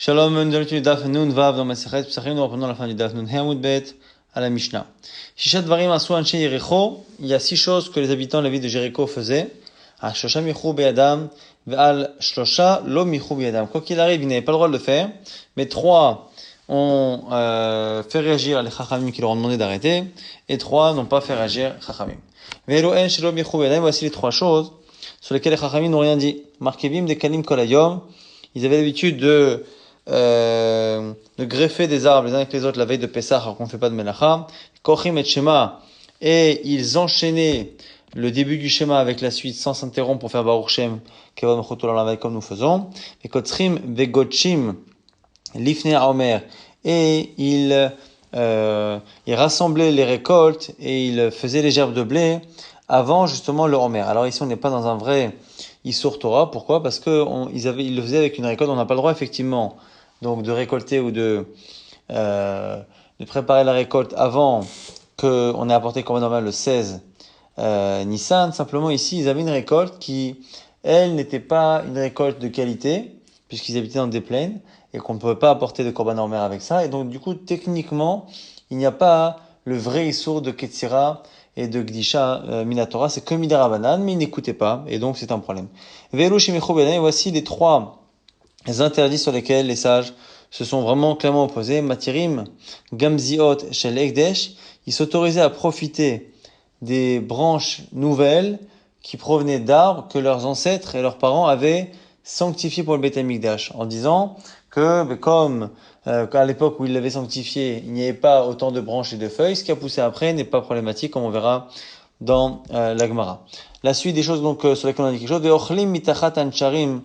Shalom, nous allons étudier Daf Nun Vav dans Masechet Psachim. Nous reprenons la fin du Daf Nun He Amud Bet à la Mishnah. Shishat Dvarim Asu Anshe Yericho. Il y a 6 choses que les habitants de la ville de Jéricho faisaient. Al Shlosha Michu Be'adam Ve'al Shlosha Lo Michu Be'adam. Quoi qu'il arrive, ils n'avaient pas le droit de le faire. Mais 3 ont fait réagir les Chachamim qui leur ont demandé d'arrêter. Et 3 n'ont pas fait réagir Chachamim. Ve'elo En Shelo Michu Be'adam. Voici les 3 choses sur lesquelles les Chachamim n'ont rien dit. Markevim de Kalim Kolayom. Ils avaient l'habitude de greffer des arbres les uns avec les autres la veille de Pessah alors qu'on ne fait pas de Melacha. Kochim et Shema, et ils enchaînaient le début du Shema avec la suite sans s'interrompre pour faire Baruch Shem Kevod Mechuto L'Olam comme nous faisons. Et Kotzrim Vegotchim Lifnei Haomer, et ils rassemblaient les récoltes et ils faisaient les gerbes de blé avant justement le Homer. Alors ici on n'est pas dans un vrai Issour Torah. Pourquoi? Parce que ils le faisaient avec une récolte. On n'a pas le droit effectivement donc de récolter ou de préparer la récolte avant qu'on ait apporté comme normal le 16 Nissan. Simplement ici ils avaient une récolte qui, elle, n'était pas une récolte de qualité puisqu'ils habitaient dans des plaines et qu'on ne pouvait pas apporter de Korban Homer avec ça. Et donc du coup techniquement il n'y a pas le vrai Issour de Ketzira et de Gdisha Minatora. C'est que Midara Banan, mais ils n'écoutaient pas et donc c'est un problème. Ve'elu Shemichu Be'adam. Et voici les 3 interdits sur lesquels les sages se sont vraiment clairement opposés. Matirim Gamziot Shel Ekdesh. Ils s'autorisaient à profiter des branches nouvelles qui provenaient d'arbres que leurs ancêtres et leurs parents avaient sanctifiés pour le Beit HaMikdash, en disant que comme à l'époque où ils l'avaient sanctifié, il n'y avait pas autant de branches et de feuilles, ce qui a poussé après n'est pas problématique, comme on verra dans la Gemara. La suite des choses donc sur lesquelles on a dit quelque chose. Ve'ochlim mitachat ancharim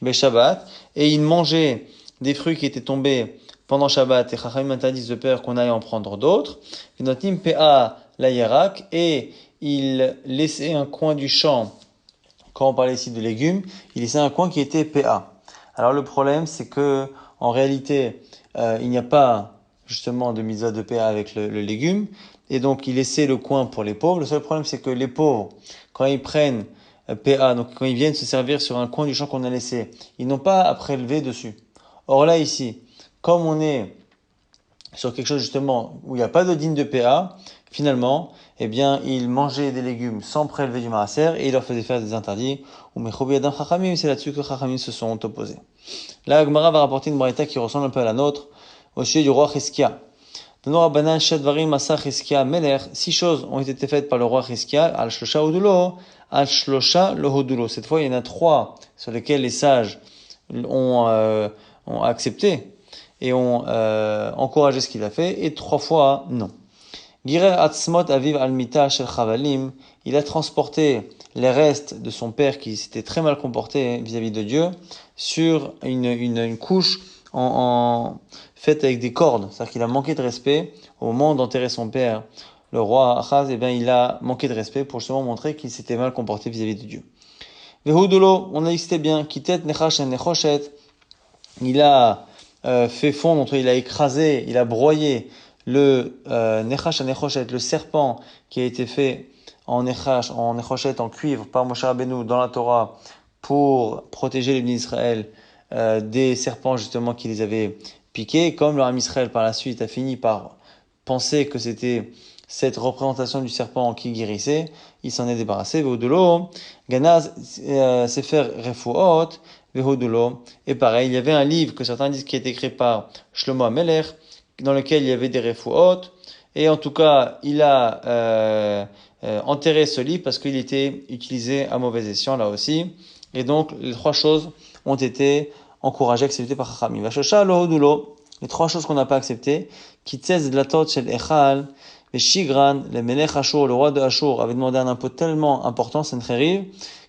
beShabbat, et ils mangeaient des fruits qui étaient tombés pendant Shabbat, et Chachamim interdisent de peur qu'on aille en prendre d'autres. V'notim pe'a la yarak, et ils laissaient un coin du champ. Quand on parlait ici de légumes, il laissait un coin qui était PA. Alors le problème, c'est que en réalité, il n'y a pas justement de mitzvah de PA avec le légume, et donc il laissait le coin pour les pauvres. Le seul problème, c'est que les pauvres, quand ils prennent PA, donc quand ils viennent se servir sur un coin du champ qu'on a laissé, ils n'ont pas à prélever dessus. Or là ici, comme on est sur quelque chose justement où il n'y a pas de digne de PA, finalement, eh bien, ils mangeaient des légumes sans prélever du maaser et ils leur faisaient faire des interdits. Ou mechobi adam chachamim, c'est là-dessus que chachamim se sont opposés. Là, Agmara va rapporter une braïta qui ressemble un peu à la nôtre, au sujet du roi Chizkia. Dans Rabbanan Shadvarim Asa Chizkia Meler, 6 choses ont été faites par le roi Chizkia, al shlosha odulo, al shlosha lohodulo. Cette fois, il y en a 3 sur lesquels les sages ont accepté et ont encouragé ce qu'il a fait, et 3 fois non. Girer atzmot aviv almita shel chavalim, il a transporté les restes de son père qui s'était très mal comporté vis-à-vis de Dieu sur une couche faite avec des cordes. C'est-à-dire qu'il a manqué de respect au moment d'enterrer son père. Le roi Achaz, il a manqué de respect pour justement montrer qu'il s'était mal comporté vis-à-vis de Dieu. Vehudolo, on a dit que c'était bien. Kitet nechash nechoshet, il a fait fondre, il a écrasé, il a broyé le nechash nechoshet, le serpent qui a été fait en nechoshet, en cuivre par Moshe Rabbeinu dans la Torah pour protéger les bénis d'Israël des serpents justement qui les avaient piqués. Comme le Ham Israël par la suite a fini par penser que c'était cette représentation du serpent qui guérissait, il s'en est débarrassé. Ve'udolo, Ganaz Sefer Refuot, Ve'udolo. Et pareil, il y avait un livre que certains disent qui a été écrit par Shlomo HaMelech, dans lequel il y avait des Refuot, et en tout cas, il a enterré ce livre parce qu'il était utilisé à mauvais escient là aussi. Et donc, les 3 choses ont été encouragées, acceptées par Chachamim. Vashosha lohodulo, les 3 choses qu'on n'a pas acceptées, Kitzez dlatot shel echal, Shigran, le Melech Ashur, le roi de Ashur, avait demandé un impôt tellement important, Sencheriv,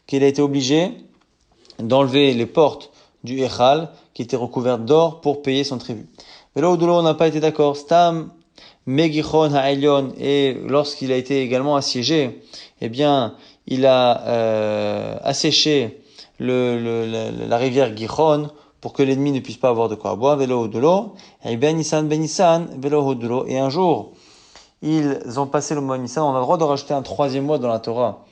qu'il a été obligé d'enlever les portes du Echal, qui étaient recouvertes d'or, pour payer son tribut. Mais là, on n'a pas été d'accord. Stam, Megichon Ha'elyon, et lorsqu'il a été également assiégé, eh bien, il a asséché la rivière Gichon, pour que l'ennemi ne puisse pas avoir de quoi boire. Velo Hodulo, et Ben Nissan, Velo Hodulo, et un jour, ils ont passé le mois Nissan. On a le droit de rajouter un 3e mois dans la Torah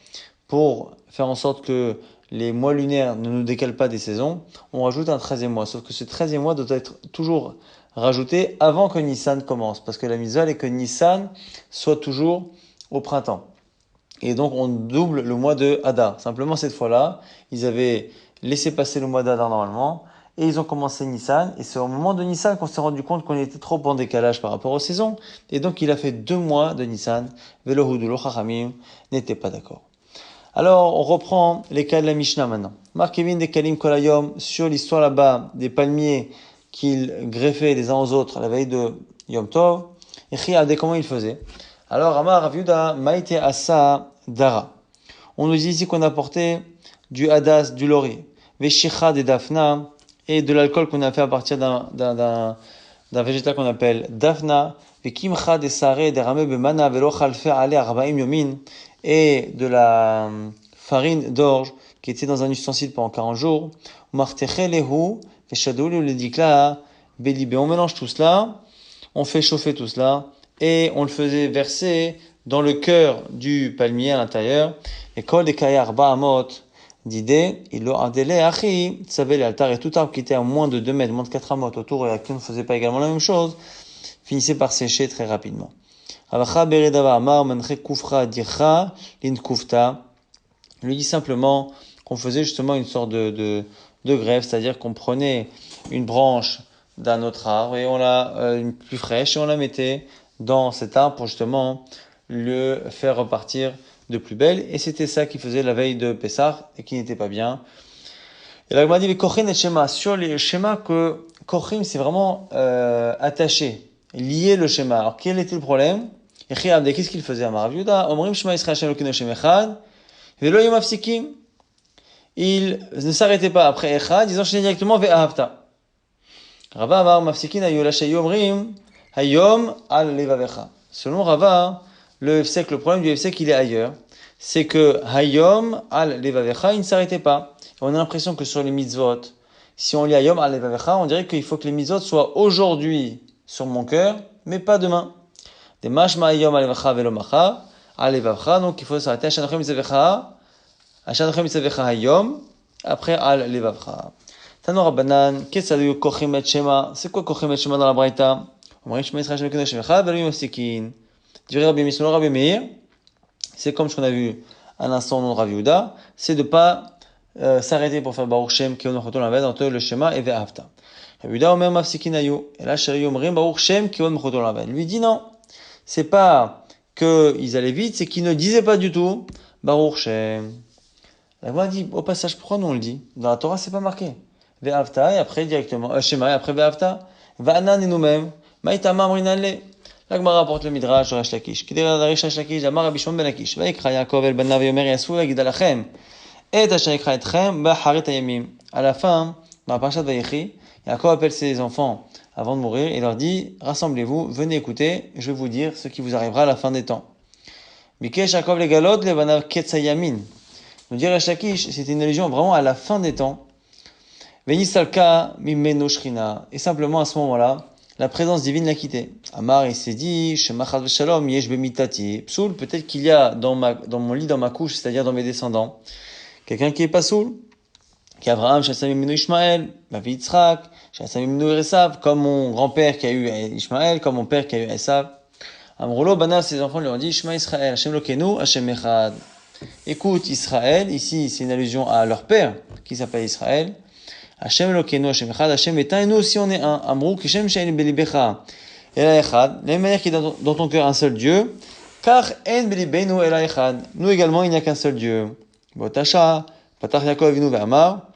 pour faire en sorte que les mois lunaires ne nous décalent pas des saisons, on rajoute un 13e mois. Sauf que ce 13e mois doit être toujours rajouté avant que Nissan commence. Parce que la mitzvah est que Nissan soit toujours au printemps. Et donc, on double le mois de Hadar. Simplement, cette fois-là, ils avaient laissé passer le mois d'Hadar normalement. Et ils ont commencé Nissan. Et c'est au moment de Nissan qu'on s'est rendu compte qu'on était trop en décalage par rapport aux saisons. Et donc, il a fait 2 mois de Nissan. Velo Hudulo Chachamim n'était pas d'accord. Alors, on reprend les cas de la Mishnah maintenant. Mark Kevin de Kalim Kolayom, sur l'histoire là-bas des palmiers qu'ils greffaient les uns aux autres à la veille de Yom Tov. Et comment ils faisaient. Alors, Amar Rav Yehuda, Maïte Asa Dara. On nous dit ici qu'on a porté du hadas, du laurier, veshicha des dafna, et de l'alcool qu'on a fait à partir d'un végétal qu'on appelle dafna, vekimcha des saré, des rameux bemana, velo chalfe ale arbaim yomin, et de la farine d'orge qui était dans un ustensile pendant 40 jours. Marteche lehu, veshadou le dikla, belibé. On mélange tout cela, on fait chauffer tout cela, et on le faisait verser dans le cœur du palmier à l'intérieur. Et kol des kayar ba'amot d'idée, il lo adele achi, savait l'altar et tout arbre qui était à moins de 2 mètres, moins de 4 amot autour et à qui on ne faisait pas également la même chose, finissait par sécher très rapidement. Avacha beredava amar menche kufra dircha lin kufta. Lui dit simplement qu'on faisait justement une sorte de greffe, c'est-à-dire qu'on prenait une branche d'un autre arbre et on la une plus fraîche et on la mettait dans cet arbre pour justement le faire repartir de plus belle. Et c'était ça qu'il faisait la veille de Pessah et qui n'était pas bien. Et là, il m'a dit, Kochin et Shema. Sur les schémas que Kochin, c'est vraiment attaché, lié le schéma. Alors, quel était le problème? Qu'est-ce qu'il faisait à Rav Yehuda? Omrim Shema Yisrael Hashem Elokeinu Hashem Echad. Velo Yom Mafsikim. Il ne s'arrêtait pas après Echad, ils enchaînaient directement Ve'ahavta. Rava Amar Mafsikin Ayola Shayomrim Hayom Al Levavecha. Selon Rava, le Hefsek, le problème du Hefsek, il est ailleurs. C'est que Hayom Al Levavecha, il ne s'arrêtait pas. Et on a l'impression que sur les mitzvot, si on lit Hayom Al Levavecha, on dirait qu'il faut que les mitzvot soient aujourd'hui sur mon cœur, mais pas demain. Des Mashma Hayom Al Levavecha Velomacha, Al Levavecha, donc il faut s'arrêter à Shanochem Mitzavecha, Shanochem Mitzavecha Hayom, après Al Levavecha. Tano Rabbanan, qu'est-ce que ça veut Kochim et Shema? C'est quoi Kochim et Shema dans la Braïta? Omrim Shema Yisrael Hashem Elokeinu Hashem Echad, Velo Yom Mafsikin. Dirait Rabbi Mishnah, Rabbi Meir, c'est comme ce qu'on a vu à l'instant dans Rav Yehuda, c'est de pas s'arrêter pour faire Baruch Shem Kivon Mechoto Lamed entre le Shema et Ve'ahavta. Rav Yehuda Omer Mafsikin Ayu, et là Sheri Omrim Baruch Shem Kivon Mechoto Lamed. Lui dit non, c'est pas qu'ils allaient vite, c'est qu'ils ne disaient pas du tout Baruch Shem. La Gemara dit au passage, pourquoi nous on le dit? Dans la Torah c'est pas marqué. Ve'ahavta et après directement Shema et après Ve'ahavta. Va'anan et nous-mêmes. Ma'itama Amrinale. La Gemara rapporte le Midrash de Resh Lakish. Qui dirait Resh Lakish, Amar Rabbi Shimon ben Lakish. Vayikra Yaakov el banav yomer yasu vayigda lachem. Et asher yikra etchem ba'harit hayamim. À la fin, dans la parashat Vayikri, Yaakov appelle ses enfants avant de mourir et leur dit, rassemblez-vous, venez écouter, je vais vous dire ce qui vous arrivera à la fin des temps. Bikesh Yaakov le galot le banav ketzayamin. Nous dit Resh Lakish, c'était une allusion vraiment à la fin des temps. Venisalka mimeno shrina. Et simplement à ce moment-là, la présence divine l'a quitté. Amar, il s'est dit, Shema Chad V'Shalom, yesh bemitati. Psoul, peut-être qu'il y a dans mon lit, dans ma couche, c'est-à-dire dans mes descendants, quelqu'un qui est pas soul. Qui Abraham, Shassamim Minu Ishmael, Mavi Yitzhak, Shassamim Minu Esav, comme mon grand-père qui a eu Ishmael, comme mon père qui a eu Esav. Amroulo, Bana, ses enfants lui ont dit, Shema Israël, Hashem Lokenu, Hashem Echad. Écoute Israël, ici c'est une allusion à leur père, qui s'appelle Israël. Hashem Elokeinu, Hashem Echad, Hashem est un, et nous aussi on est un. Amrou, Kishem Shein Belibecha, Ela Echad, de la même manière qu'il y a dans ton cœur un seul Dieu, car En Belibenu Ela Echad, nous également il n'y a qu'un seul Dieu. Botasha, Patach Yaakov Avinu Ve'amar,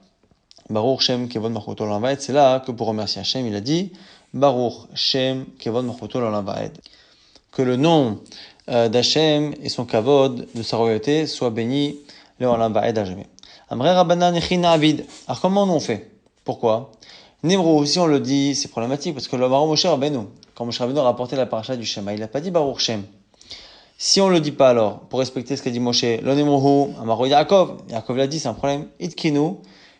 Baruch Shem Kevod Malchuto L'Olam Va'ed, c'est là que pour remercier Hashem, il a dit, Baruch Shem Kevod Malchuto L'Olam Va'ed. Que le nom d'Hashem et son kavod, de sa royauté, soit béni, L'Olam Va'ed à jamais. Amre Rabbanan Echin Abid. Alors comment nous on fait? Pourquoi? Nimrou, si on le dit, c'est problématique, parce que le Baruch Moshe Rabbeinu, quand Moshe Rabbeinu a rapporté la paracha du Shema, il n'a pas dit Baruch Shem. Si on le dit pas alors, pour respecter ce qu'a dit Moshe, lo Nimruhu, Amaro Yaakov, Yaakov l'a dit, c'est un problème, Itkinu,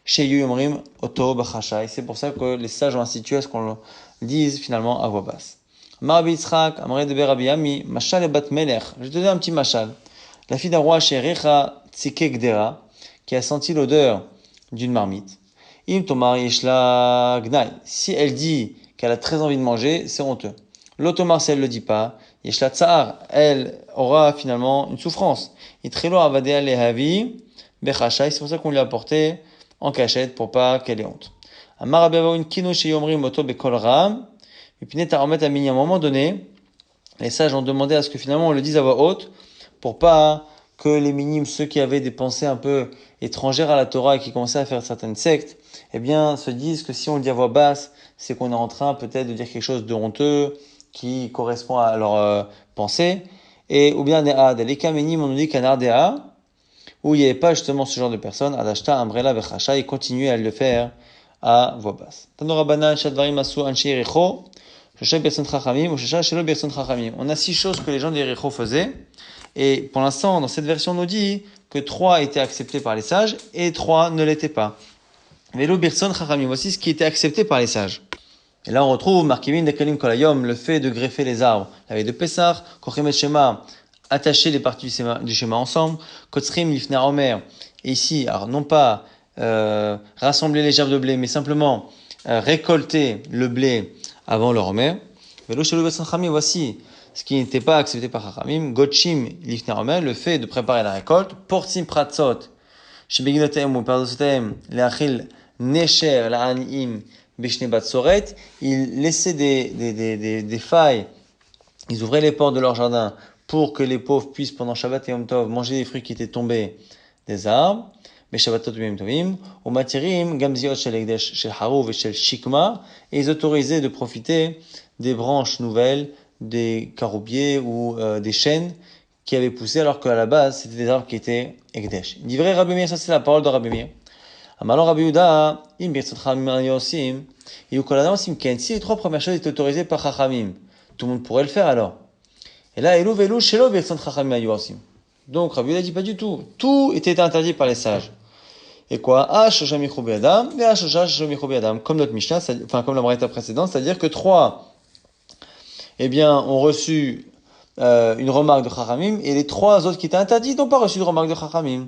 Sheyu Yomrim, Oto Bachashai. C'est pour ça que les sages ont institué à ce qu'on le dise finalement à voix basse. Amar Rabbi Yitzchak, Amare de Rabbi Ami, Mashal et Bat Melech. Je te donne un petit mashal. La fille d'un roi, Sherecha Tzike Gdera, qui a senti l'odeur d'une marmite. Im tomar yeshla gnai. Si elle dit qu'elle a très envie de manger, c'est honteux. L'automar, si elle le dit pas, yeshla tsar, elle aura finalement une souffrance. Itrelo avadea lehavi bechashai, c'est pour ça qu'on lui a apporté en cachette pour pas qu'elle ait honte. Amar abavaoun kino sheyomrim moto bekol ram. Et puis net à remettre à un moment donné, les sages ont demandé à ce que finalement on le dise à voix haute pour pas que les minimes, ceux qui avaient des pensées un peu étrangères à la Torah et qui commençaient à faire certaines sectes, eh bien, se disent que si on le dit à voix basse, c'est qu'on est en train peut-être de dire quelque chose de honteux qui correspond à leur pensée. Et, ou bien, les cas minimes, on nous dit qu'un ardea, où il n'y avait pas justement ce genre de personnes, adashta, ambrela, vechacha, et continuer à le faire à voix basse. Tanorabanan, shadvarim asu, anshi recho, on a 6 choses que les gens d'Yericho faisaient. Et pour l'instant, dans cette version, on nous dit que 3 étaient acceptés par les sages et 3 ne l'étaient pas. Velo birson chachamim, voici ce qui était accepté par les sages. Et là, on retrouve Markivin dekalim kolayom, le fait de greffer les arbres. La veille de Pessah, kochemet shema, attacher les parties du schéma ensemble. Kotzrim lifner omer. Et ici, alors non pas rassembler les gerbes de blé, mais simplement récolter le blé avant le Homer. Velo shelo besan chachamim, voici ce qui n'était pas accepté par Chachamim. Gotchim lifner Homer, le fait de préparer la récolte. Portim pratzot, shebeginotem ou pardosotem, leachil necher la'anim bishne batsoret. Ils laissaient des failles. Ils ouvraient les portes de leur jardin pour que les pauvres puissent pendant Shabbat et Yom Tov manger les fruits qui étaient tombés des arbres. Mais Shabbatot Yom Tovim, ou matirim gamziot shel ekdesh shel haruv et shel shikma, et ils autorisaient de profiter des branches nouvelles, des caroubiers ou des chênes qui avaient poussé, alors qu'à la base c'était des arbres qui étaient ekdesh. Il dit vrai Rabbi Meir, ça c'est la parole de Rabbi Meir. Amalon Rabbi Yehuda, im birtzot chachamim yosim, et ukoladam osim ken. Si les 3 premières choses étaient autorisées par Chachamim, tout le monde pourrait le faire alors. Et là, elu velu shelo birtzot chachamim yosim. Donc Rabbi Yehuda dit pas du tout. Tout était interdit par les sages. Et quoi? Adam, comme notre Mishnah, enfin comme la braïta précédente, c'est-à-dire que 3, eh bien, ont reçu une remarque de Chachamim, et les 3 autres qui étaient interdits n'ont pas reçu de remarque de Chachamim.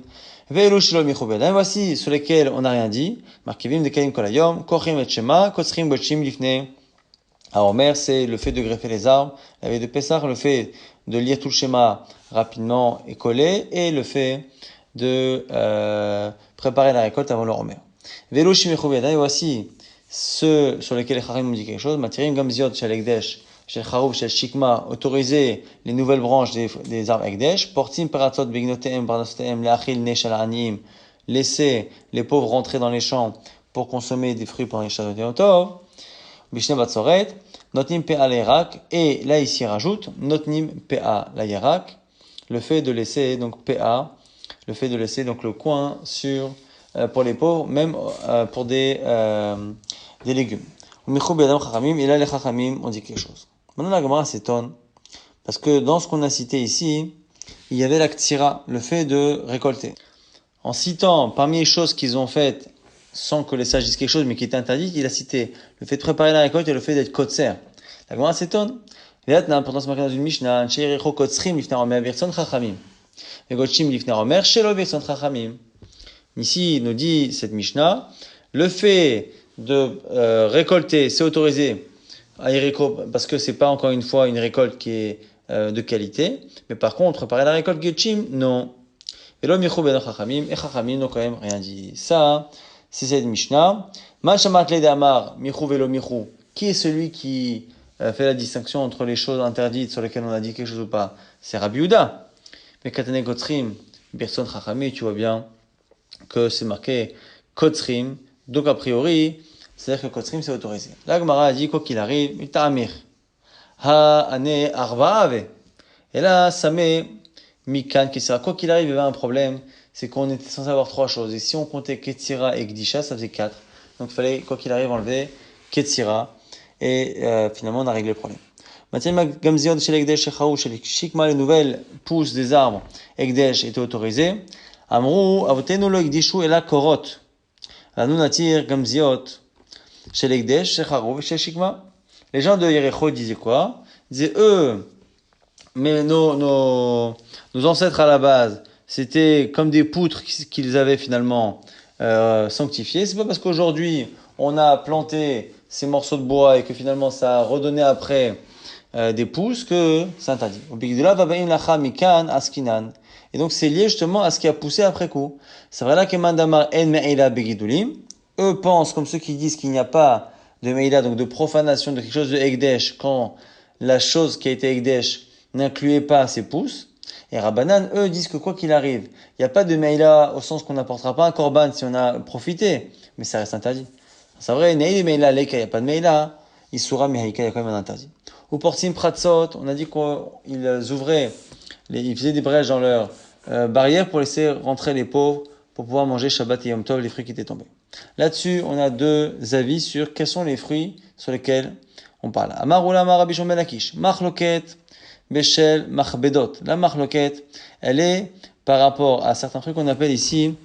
Voici sur lesquels on n'a rien dit. Markivim de Kalim Kolayom, Kochim et Shema, Kotzrim Botchim Lifne. Omer, c'est le fait de greffer les arbres. La veille de Pessah, le fait de lire tout le schéma rapidement et collé, et le fait de préparer la récolte avant le Omer. Velo Shimechou Yadai, voici ceux sur lesquels les Chachamim ont dit quelque chose. Matirim Gamziot Shel Ekdesh, Shel Charouv, Shel Shikma, autoriser les nouvelles branches des arbres Ekdesh. Portim Paratzot Begnoteem, Parnosteem, Leachil Neshal Anim, laisser les pauvres rentrer dans les champs pour consommer des fruits pendant les Shabbat Yom Tov. Bishne Batsoret, Notnim Pea Lerak, et là ici rajoute Notnim Pea la Yerak, le fait de laisser donc Pea, le fait de laisser donc le coin sur pour les pauvres, même pour des légumes. Et là les Chachamim ont dit quelque chose. Maintenant la Gemara s'étonne parce que dans ce qu'on a cité ici, il y avait la Ktsira, le fait de récolter. En citant parmi les choses qu'ils ont faites sans que les sages disent quelque chose, mais qui était interdit, il a cité le fait de préparer la récolte et le fait d'être kotser. La Gemara s'étonne. Pourtant, c'est marqué dans une Mishnah, Sheiricho kotzrim lifner omer virson chachamim. Et gotchim lifner omer shelo virson chachamim. Ici, il nous dit cette Mishnah, le fait de récolter, c'est autorisé à Yericho, parce que c'est pas encore une fois une récolte qui est de qualité, mais par contre, préparer la récolte gotchim, non. Et l'homme yichou ben chachamim, et chachamim n'ont quand même rien dit. Ça, c'est cette Mishnah. Machamat Amar, Michou velo Michou. Qui est celui qui fait la distinction entre les choses interdites sur lesquelles on a dit quelque chose ou pas? C'est Rabbi Yehuda. Mais Katane Kotzrim, Birson Chachami, tu vois bien que c'est marqué Kotzrim. Donc a priori, c'est-à-dire que Kotzrim c'est autorisé. La Gemara a dit quoi qu'il arrive, il ta'amir. Ha ane arba'ave. Et là, ça met Mikan qui sera quoi qu'il arrive, il y avait un problème. C'est qu'on était censé avoir 3 choses. Et si on comptait Ketsira et Gdisha, ça faisait 4. Donc il fallait, quoi qu'il arrive, enlever Ketsira. Et finalement, on a réglé le problème. Maintenant, Gamziot chez l'Ekdesh, chez Chaou, chez Shikma, les nouvelles pousses des arbres Ekdesh étaient autorisées. Amrou, avotenu lo Ekdishu et la Korot. Nous natir Gamziot chez l'Ekdesh, chez Chaou, chez Shikma. Les gens de Yericho disaient quoi? Ils disaient, mais nos ancêtres à la base, c'était comme des poutres qu'ils avaient finalement sanctifiées. C'est pas parce qu'aujourd'hui on a planté ces morceaux de bois et que finalement ça a redonné après des pousses que c'est interdit. Et donc c'est lié justement à ce qui a poussé après coup. C'est vrai là que mandamar en me'ila begidulim. Eux pensent comme ceux qui disent qu'il n'y a pas de me'ila, donc de profanation de quelque chose de ekdesh quand la chose qui a été ekdesh n'incluait pas ses pousses. Et Rabbanan, eux, disent que quoi qu'il arrive, il n'y a pas de meila au sens qu'on n'apportera pas un korban si on a profité, mais ça reste interdit. C'est vrai, il y a meila leka, il n'y a pas de meila, isura mehika, il y a quand même un interdit. Ou portim pratsot, on a dit qu'ils ouvraient, ils faisaient des brèches dans leur barrière pour laisser rentrer les pauvres, pour pouvoir manger Shabbat et Yom Tov, les fruits qui étaient tombés. Là-dessus, on a deux avis sur quels sont les fruits sur lesquels on parle. Amar ulama Rabbi Shimon ben Lakish, machloket, Beshel Machbedot. La Machloket, elle est par rapport à certains trucs qu'on appelle ici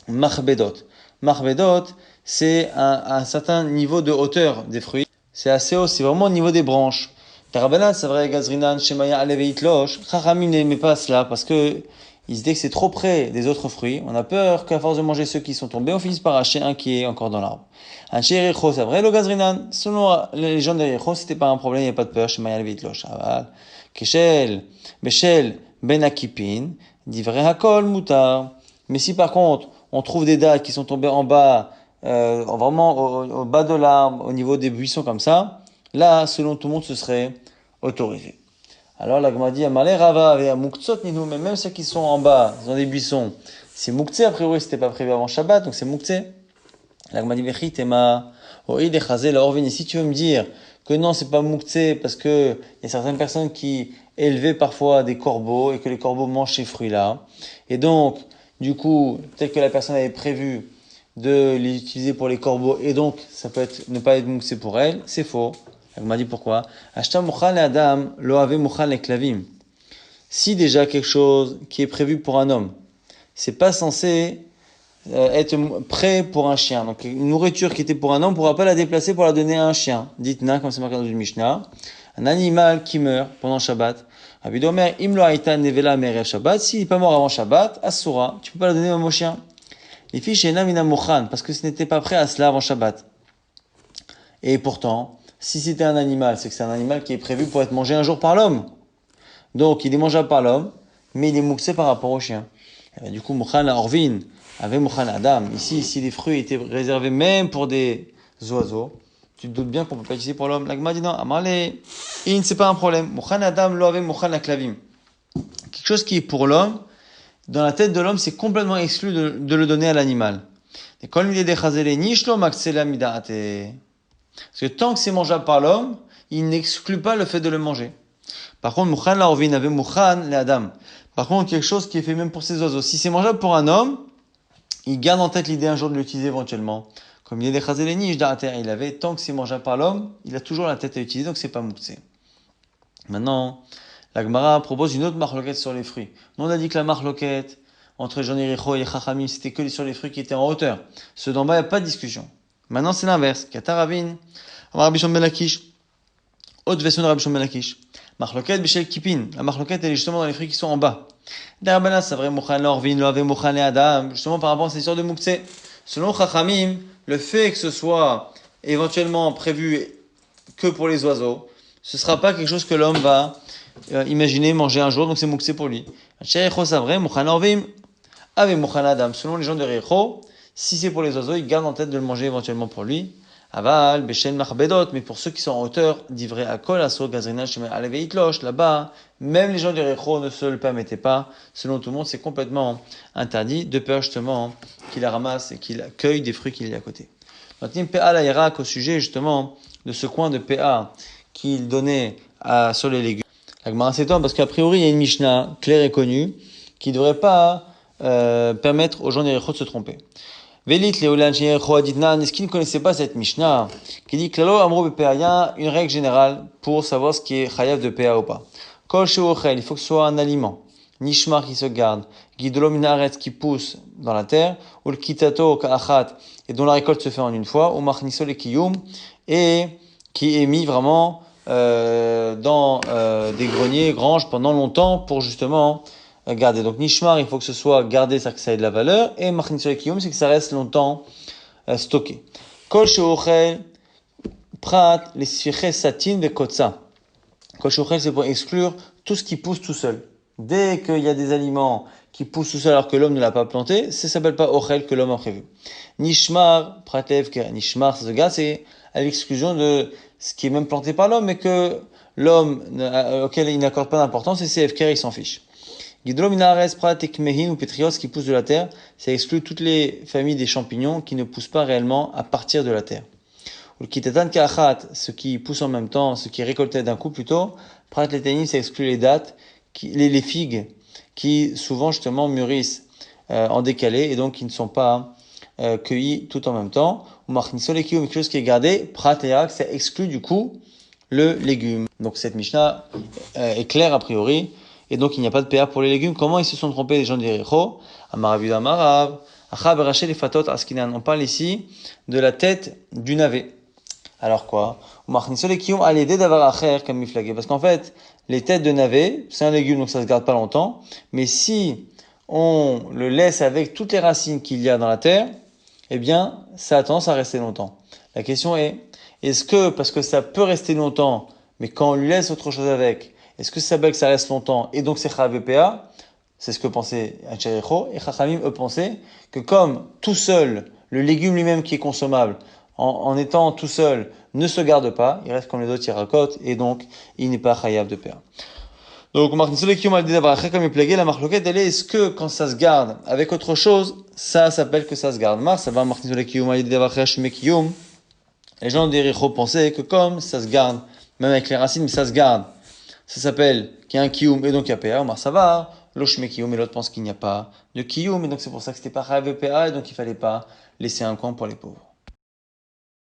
Machbedot. Machbedot, c'est un certain niveau de hauteur des fruits. C'est assez haut, c'est vraiment au niveau des branches. Tarabanan, c'est vrai, Gazrinan, Shemaya, Aleveit Losh. Chachamim n'aimait pas cela parce que ils se disent que c'est trop près des autres fruits. On a peur qu'à force de manger ceux qui sont tombés, on finisse par arracher un qui est encore dans l'arbre. Un Shericho, c'est vrai, le Gazrinan. Selon les gens d'Ericho, c'était pas un problème, il n'y a pas de peur. Shemaya, Aleveit Losh. Keshel, Beshel, Ben Akipin, divrei hakol mutar. Mais si par contre, on trouve des dattes qui sont tombées en bas, vraiment au bas de l'arbre, au niveau des buissons comme ça, là, selon tout le monde, ce serait autorisé. Alors la Gemara dit, Amalé Rava avait muktzot ninu, mais même ceux qui sont en bas, dans des buissons, c'est muktzé, a priori, c'était pas prévu avant Shabbat, donc c'est muktzé. La Gemara dit, Vechi tema, oïd echazé la orvini. Si tu veux me dire que non, c'est pas muktzé, parce que il y a certaines personnes qui élevaient parfois des corbeaux, et que les corbeaux mangent ces fruits-là. Et donc, du coup, peut-être que la personne avait prévu de les utiliser pour les corbeaux, et donc, ça peut être, ne pas être muktzé pour elle, c'est faux. Elle m'a dit pourquoi. Ashta muchal adam lo ave muchal eklavim. Si déjà quelque chose qui est prévu pour un homme, c'est pas censé être prêt pour un chien. Donc une nourriture qui était pour un homme, on ne pourra pas la déplacer pour la donner à un chien. Dites-na, comme c'est marqué dans une Mishnah. Un animal qui meurt pendant Shabbat. Rabbi Domer, im lo haïta nevela merev Shabbat. S'il n'est pas mort avant Shabbat, asura, tu peux pas la donner même au chien. Les fiches shena mina mochan, parce que ce n'était pas prêt à cela avant Shabbat. Et pourtant, si c'était un animal, c'est que c'est un animal qui est prévu pour être mangé un jour par l'homme. Donc, il est mangeable par l'homme, mais il est mouxé par rapport au chien. Et bien, du coup, Mouchan Orvin avait Mouchan Adam. Ici, si les fruits étaient réservés même pour des oiseaux, tu te doutes bien qu'on peut pas utiliser pour l'homme. L'agma dit non, Amarle, c'est pas un problème. Mouchan Adam lo avait Mouchan Aklavim. Quelque chose qui est pour l'homme, dans la tête de l'homme, c'est complètement exclu de le donner à l'animal. Et quand il est déchazélé, nishlo maxela midaate. Parce que tant que c'est mangeable par l'homme, il n'exclut pas le fait de le manger. Par contre, Mouchan la Orvin avait Mouchan les Adam. Par contre, quelque chose qui est fait même pour ces oiseaux. Si c'est mangeable pour un homme, il garde en tête l'idée un jour de l'utiliser éventuellement. Comme il est déchazé les niches d'artère, il avait, tant que c'est mangeable par l'homme, il a toujours la tête à utiliser, donc c'est pas mouxé. Maintenant, la Gemara propose une autre marloquette sur les fruits. Nous, on a dit que la marloquette entre Jean Ericho et Chachamim, c'était que sur les fruits qui étaient en hauteur. Ceux d'en bas, il n'y a pas de discussion. Maintenant, c'est l'inverse. Kataravin, Rabbi Shimon ben Lakish. Autre version de Rabbi Shimon ben Lakish. Marloquette, Bishel Kipin. La marloquette, elle est justement dans les fruits qui sont en bas. D'Arabana, c'est vrai, Mouchan l'Orvin, lo ave Mouchan le Adam. Justement, par rapport à cette histoire de Mouktsé. Selon Chachamim, le fait que ce soit éventuellement prévu que pour les oiseaux, ce sera pas quelque chose que l'homme va imaginer manger un jour, donc c'est Mouktsé pour lui. Cherecho, c'est vrai, Mouchan l'Orvin, ave Mouchan Adam. Selon les gens de Recho, si c'est pour les oiseaux, il garde en tête de le manger éventuellement pour lui. Aval, Beshen Machbedot, mais pour ceux qui sont en hauteur, d'ivrei Akol, Asso, Gazrina, Shemel, Aleveit Losh, là-bas, même les gens du Recho ne se le permettaient pas. Selon tout le monde, c'est complètement interdit, de peur justement qu'il la ramasse et qu'il accueille des fruits qu'il y a à côté. Maintenant, PA la Irak au sujet justement de ce coin de PA qu'il donnait sur les légumes. La Gemara s'étonne parce qu'a priori, il y a une Mishnah claire et connue qui ne devrait pas permettre aux gens du Recho de se tromper. Vélit, Léolan, Aditnan, est-ce qu'ils ne connaissaient pas cette Mishnah qui dit que Lalo Amro BPA, il y a une règle générale pour savoir ce qui est Chayav de PA ou pas. Kol Sheochel, il faut que ce soit un aliment. Nishmar qui se garde. Guidolo Minaret qui pousse dans la terre. Ou le Kitato Ka'achat, et dont la récolte se fait en une fois. Ou Marniso le Kiyum, et qui est mis vraiment dans des greniers, granges pendant longtemps pour justement garder. Donc nishmar, il faut que ce soit gardé, c'est-à-dire que ça ait de la valeur. Et machnitzol kiyum, c'est que ça reste longtemps stocké. Kol she'ochel prat les sfiches satin de kotsa. Kol she'ochel, c'est pour exclure tout ce qui pousse tout seul. Dès qu'il y a des aliments qui poussent tout seul alors que l'homme ne l'a pas planté, ça s'appelle pas ochel que l'homme a prévu. Nishmar, pratev, nishmar, ça se garde, c'est à l'exclusion de ce qui est même planté par l'homme, mais que l'homme, auquel il n'accorde pas d'importance, et c'est FKR, il s'en fiche. Gidro minares, pratek mehin ou pétrios, qui poussent de la terre, ça exclut toutes les familles des champignons qui ne poussent pas réellement à partir de la terre. Ou kitatan ka'achat, ce qui pousse en même temps, ce qui est récolté d'un coup plutôt, prat letanim, ça exclut les dattes, les figues, qui souvent justement mûrissent en décalé et donc qui ne sont pas cueillis tout en même temps. Ou machnisol et quelque chose qui est gardé, prat le'ak, ça exclut du coup le légume. Donc cette Mishnah est claire a priori, et donc il n'y a pas de PA pour les légumes. Comment ils se sont trompés les gens d'Yericho? Amarav Amarav, Achab Rachel et Fatot Askinan. On parle ici de la tête du navet. Alors quoi? Parce qu'en fait, les têtes de navet, c'est un légume donc ça se garde pas longtemps, mais si on le laisse avec toutes les racines qu'il y a dans la terre, eh bien, ça a tendance à rester longtemps. La question est-ce que, parce que ça peut rester longtemps, mais quand on lui laisse autre chose avec, est-ce que ça s'appelle que ça reste longtemps et donc c'est Chav-PA? C'est ce que pensait Ancherecho, et Chachamim, eux, pensaient que comme tout seul, le légume lui-même qui est consommable, en étant tout seul, ne se garde pas, il reste comme les autres irakotes, et donc il n'est pas chayav de PA. Donc, comme il plaguait, la marloquette, elle est-ce que quand ça se garde avec autre chose, ça s'appelle que ça se garde? Ça va, les gens d'Ericho pensaient que comme ça se garde, même avec les racines, mais ça se garde, ça s'appelle qu'il y a un kiyum et donc il y a PA, ça va, l'oshme kiyum et l'autre pense qu'il n'y a pas de kiyum, et donc c'est pour ça que c'était pas chayav de PA, et donc il fallait pas laisser un coin pour les pauvres.